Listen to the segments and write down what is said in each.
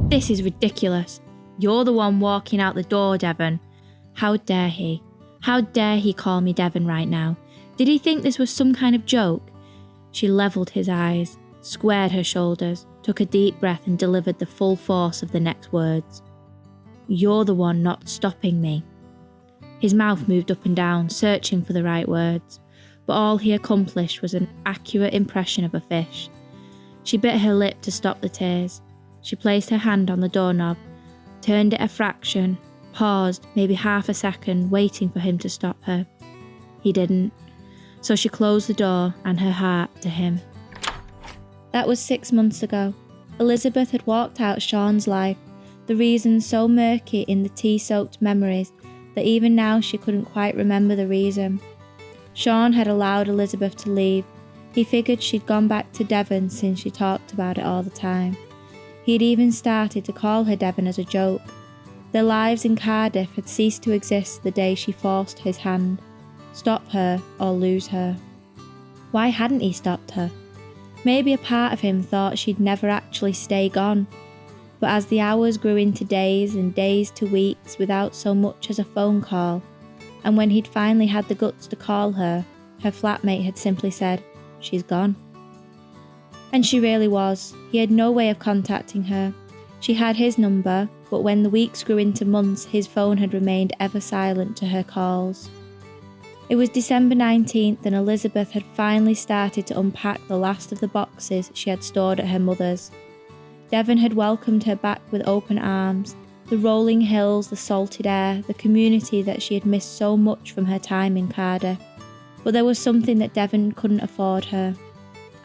This is ridiculous. You're the one walking out the door, Devon. How dare he? How dare he call me Devon right now? Did he think this was some kind of joke? She levelled his eyes, squared her shoulders, took a deep breath and delivered the full force of the next words. You're the one not stopping me. His mouth moved up and down, searching for the right words, but all he accomplished was an accurate impression of a fish. She bit her lip to stop the tears. She placed her hand on the doorknob, turned it a fraction, paused maybe half a second, waiting for him to stop her. He didn't, so she closed the door and her heart to him. That was 6 months ago. Elizabeth had walked out Sean's life, the reason so murky in the tea-soaked memories that even now she couldn't quite remember the reason. Sean had allowed Elizabeth to leave. He figured she'd gone back to Devon since she talked about it all the time. He'd even started to call her Devon as a joke. Their lives in Cardiff had ceased to exist the day she forced his hand. Stop her or lose her. Why hadn't he stopped her? Maybe a part of him thought she'd never actually stay gone. But as the hours grew into days and days to weeks without so much as a phone call, and when he'd finally had the guts to call her, her flatmate had simply said, "She's gone." And she really was. He had no way of contacting her. She had his number, but when the weeks grew into months, his phone had remained ever silent to her calls. It was December 19th and Elizabeth had finally started to unpack the last of the boxes she had stored at her mother's. Devon had welcomed her back with open arms, the rolling hills, the salted air, the community that she had missed so much from her time in Cardiff. But there was something that Devon couldn't afford her.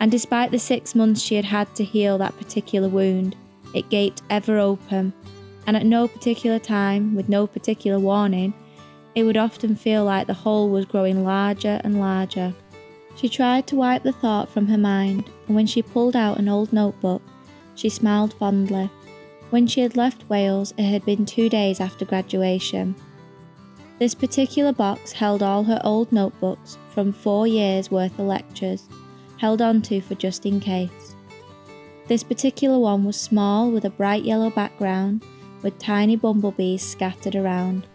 And despite the 6 months she had had to heal that particular wound, it gaped ever open, and at no particular time, with no particular warning, it would often feel like the hole was growing larger and larger. She tried to wipe the thought from her mind, and when she pulled out an old notebook, she smiled fondly. When she had left Wales, it had been 2 days after graduation. This particular box held all her old notebooks from 4 years' worth of lectures, held onto for just in case. This particular one was small with a bright yellow background with tiny bumblebees scattered around.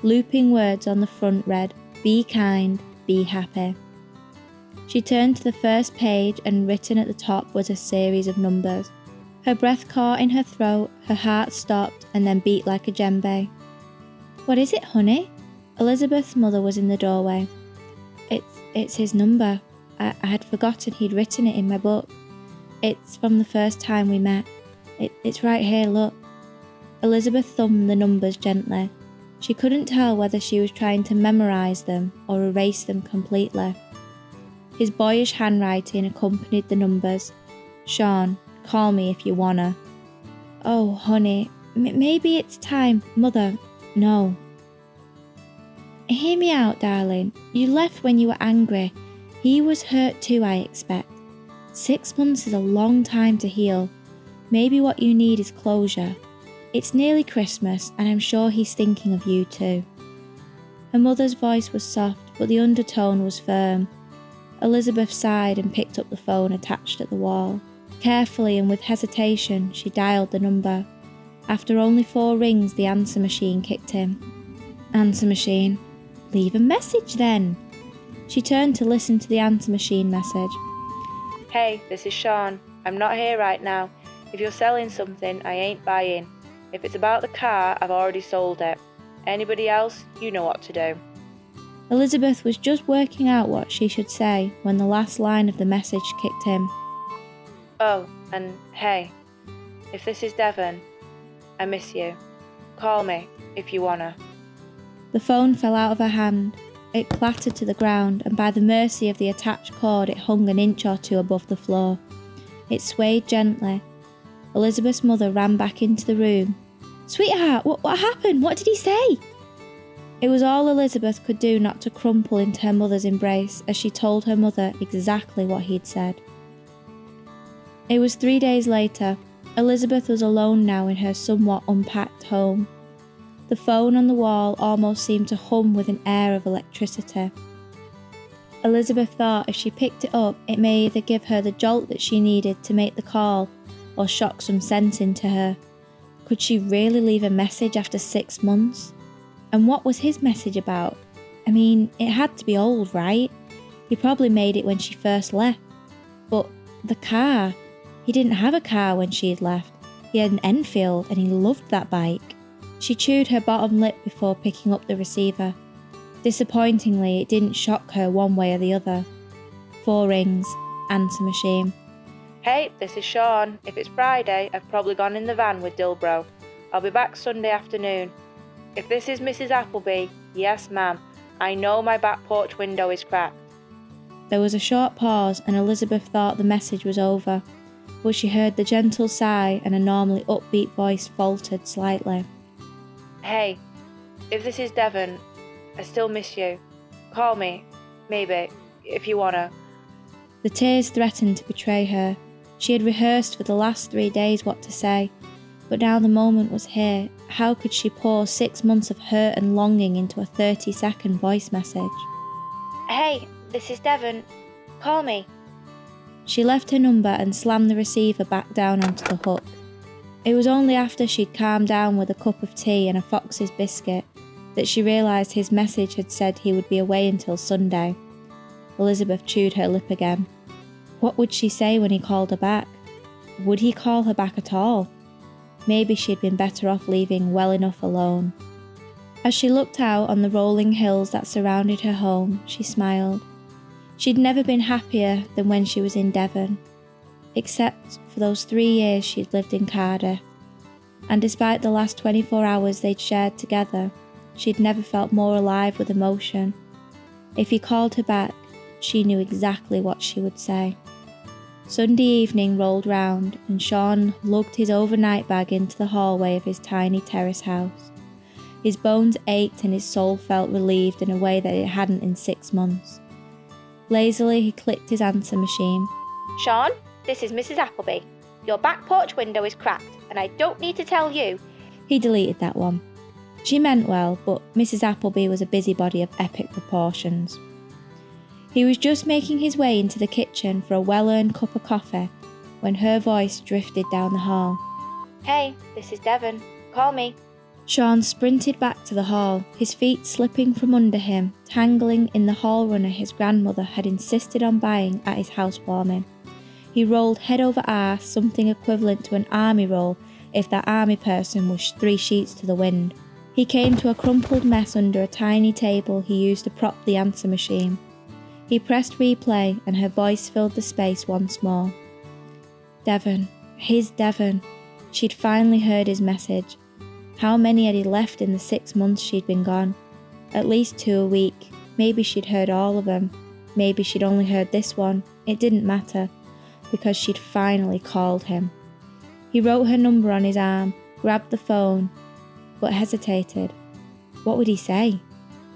Looping words on the front read, "Be kind, be happy." She turned to the first page and written at the top was a series of numbers. Her breath caught in her throat, her heart stopped and then beat like a djembe. "What is it, honey?" Elizabeth's mother was in the doorway. It's his number. I had forgotten he'd written it in my book. It's from the first time we met. It's right here, look. Elizabeth thumbed the numbers gently. She couldn't tell whether she was trying to memorise them or erase them completely. His boyish handwriting accompanied the numbers. "Sean, call me if you wanna." "Oh, honey, maybe it's time." "Mother, no." "Hear me out, darling. You left when you were angry. He was hurt too, I expect. 6 months is a long time to heal. Maybe what you need is closure. It's nearly Christmas, and I'm sure he's thinking of you too." Her mother's voice was soft, but the undertone was firm. Elizabeth sighed and picked up the phone attached at the wall. Carefully and with hesitation, she dialed the number. After only 4 rings, the answer machine kicked in. Answer machine. Leave a message then. She turned to listen to the answer machine message. "Hey, this is Sean. I'm not here right now. If you're selling something, I ain't buying. If it's about the car, I've already sold it. Anybody else, you know what to do." Elizabeth was just working out what she should say when the last line of the message kicked in. "Oh, and hey, if this is Devon, I miss you. Call me if you wanna." The phone fell out of her hand. It clattered to the ground, and by the mercy of the attached cord, it hung an inch or 2 above the floor. It swayed gently. Elizabeth's mother ran back into the room. "Sweetheart, what happened? What did he say?" It was all Elizabeth could do not to crumple into her mother's embrace as she told her mother exactly what he'd said. It was 3 days later. Elizabeth was alone now in her somewhat unpacked home. The phone on the wall almost seemed to hum with an air of electricity. Elizabeth thought if she picked it up, it may either give her the jolt that she needed to make the call or shock some sense into her. Could she really leave a message after 6 months? And what was his message about? I mean, it had to be old, right? He probably made it when she first left. But the car, he didn't have a car when she had left. He had an Enfield and he loved that bike. She chewed her bottom lip before picking up the receiver. Disappointingly, it didn't shock her one way or the other. 4 rings, answer machine. Hey, this is Sean. If it's Friday, I've probably gone in the van with Dilbro. I'll be back Sunday afternoon. If this is Mrs. Appleby, yes ma'am, I know my back porch window is cracked. There was a short pause and Elizabeth thought the message was over, but she heard the gentle sigh and a normally upbeat voice faltered slightly. Hey, if this is Devon, I still miss you. Call me, maybe, if you wanna. The tears threatened to betray her. She had rehearsed for the last 3 days what to say, but now the moment was here. How could she pour 6 months of hurt and longing into a 30-second voice message? Hey, this is Devon. Call me. She left her number and slammed the receiver back down onto the hook. It was only after she'd calmed down with a cup of tea and a Fox's biscuit that she realised his message had said he would be away until Sunday. Elizabeth chewed her lip again. What would she say when he called her back? Would he call her back at all? Maybe she'd been better off leaving well enough alone. As she looked out on the rolling hills that surrounded her home, she smiled. She'd never been happier than when she was in Devon, except for those 3 years she'd lived in Cardiff. And despite the last 24 hours they'd shared together, she'd never felt more alive with emotion. If he called her back, she knew exactly what she would say. Sunday evening rolled round and Sean lugged his overnight bag into the hallway of his tiny terrace house. His bones ached and his soul felt relieved in a way that it hadn't in 6 months. Lazily he clicked his answer machine. Sean, this is Mrs. Appleby. Your back porch window is cracked, and I don't need to tell you. He deleted that one. She meant well, but Mrs. Appleby was a busybody of epic proportions. He was just making his way into the kitchen for a well-earned cup of coffee when her voice drifted down the hall. Hey, this is Devon. Call me. Sean sprinted back to the hall, his feet slipping from under him, tangling in the hall runner his grandmother had insisted on buying at his housewarming. He rolled head over arse, something equivalent to an army roll if that army person was 3 sheets to the wind. He came to a crumpled mess under a tiny table he used to prop the answer machine. He pressed replay and her voice filled the space once more. Devon, his Devon. She'd finally heard his message. How many had he left in the 6 months she'd been gone? At least 2 a week. Maybe she'd heard all of them. Maybe she'd only heard this one. It didn't matter, because she'd finally called him. He wrote her number on his arm, grabbed the phone, but hesitated. What would he say?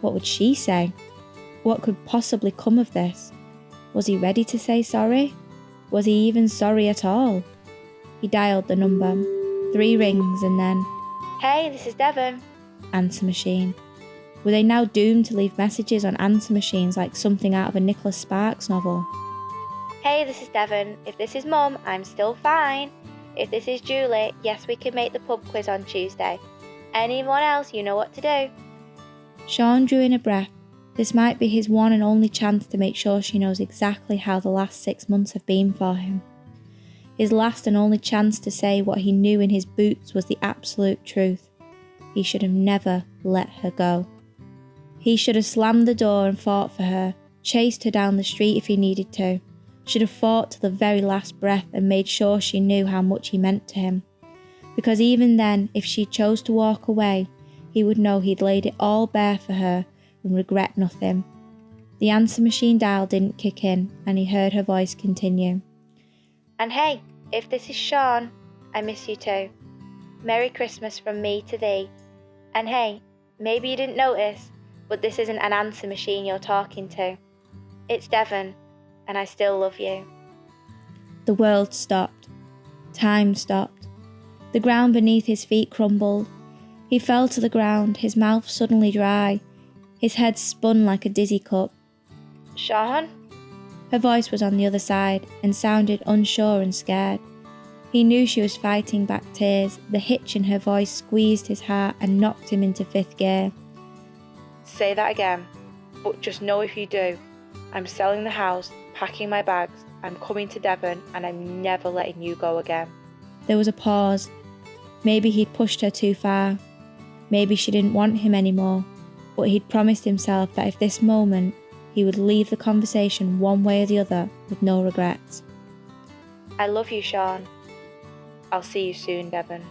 What would she say? What could possibly come of this? Was he ready to say sorry? Was he even sorry at all? He dialed the number. 3 rings and then, Hey, this is Devon. answer machine. Were they now doomed to leave messages on answer machines like something out of a Nicholas Sparks novel? Hey, this is Devon. If this is Mum, I'm still fine. If this is Julie, yes, we can make the pub quiz on Tuesday. Anyone else, you know what to do. Sean drew in a breath. This might be his one and only chance to make sure she knows exactly how the last 6 months have been for him. His last and only chance to say what he knew in his boots was the absolute truth. He should have never let her go. He should have slammed the door and fought for her, chased her down the street if he needed to, should have fought to the very last breath and made sure she knew how much he meant to him. Because even then, if she chose to walk away, he would know he'd laid it all bare for her and regret nothing. The answer machine dial didn't kick in and he heard her voice continue. And hey, if this is Sean, I miss you too. Merry Christmas from me to thee. And hey, maybe you didn't notice, but this isn't an answer machine you're talking to. It's Devon, and I still love you. The world stopped. Time stopped. The ground beneath his feet crumbled. He fell to the ground, his mouth suddenly dry. His head spun like a dizzy cup. Sean? Her voice was on the other side and sounded unsure and scared. He knew she was fighting back tears. The hitch in her voice squeezed his heart and knocked him into fifth gear. Say that again, but just know if you do, I'm selling the house, packing my bags, I'm coming to Devon, and I'm never letting you go again. There was a pause. Maybe he'd pushed her too far. Maybe she didn't want him anymore. But he'd promised himself that if this moment, he would leave the conversation one way or the other with no regrets. I love you, Sean. I'll see you soon, Devon.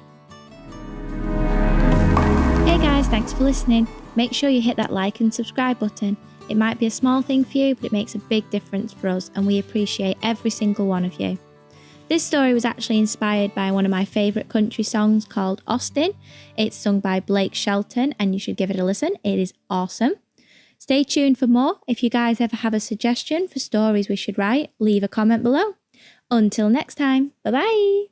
Hey guys, thanks for listening. Make sure you hit that like and subscribe button. It might be a small thing for you, but it makes a big difference for us, and we appreciate every single one of you. This story was actually inspired by one of my favourite country songs called Austin. It's sung by Blake Shelton, and you should give it a listen. It is awesome. Stay tuned for more. If you guys ever have a suggestion for stories we should write, leave a comment below. Until next time, bye-bye.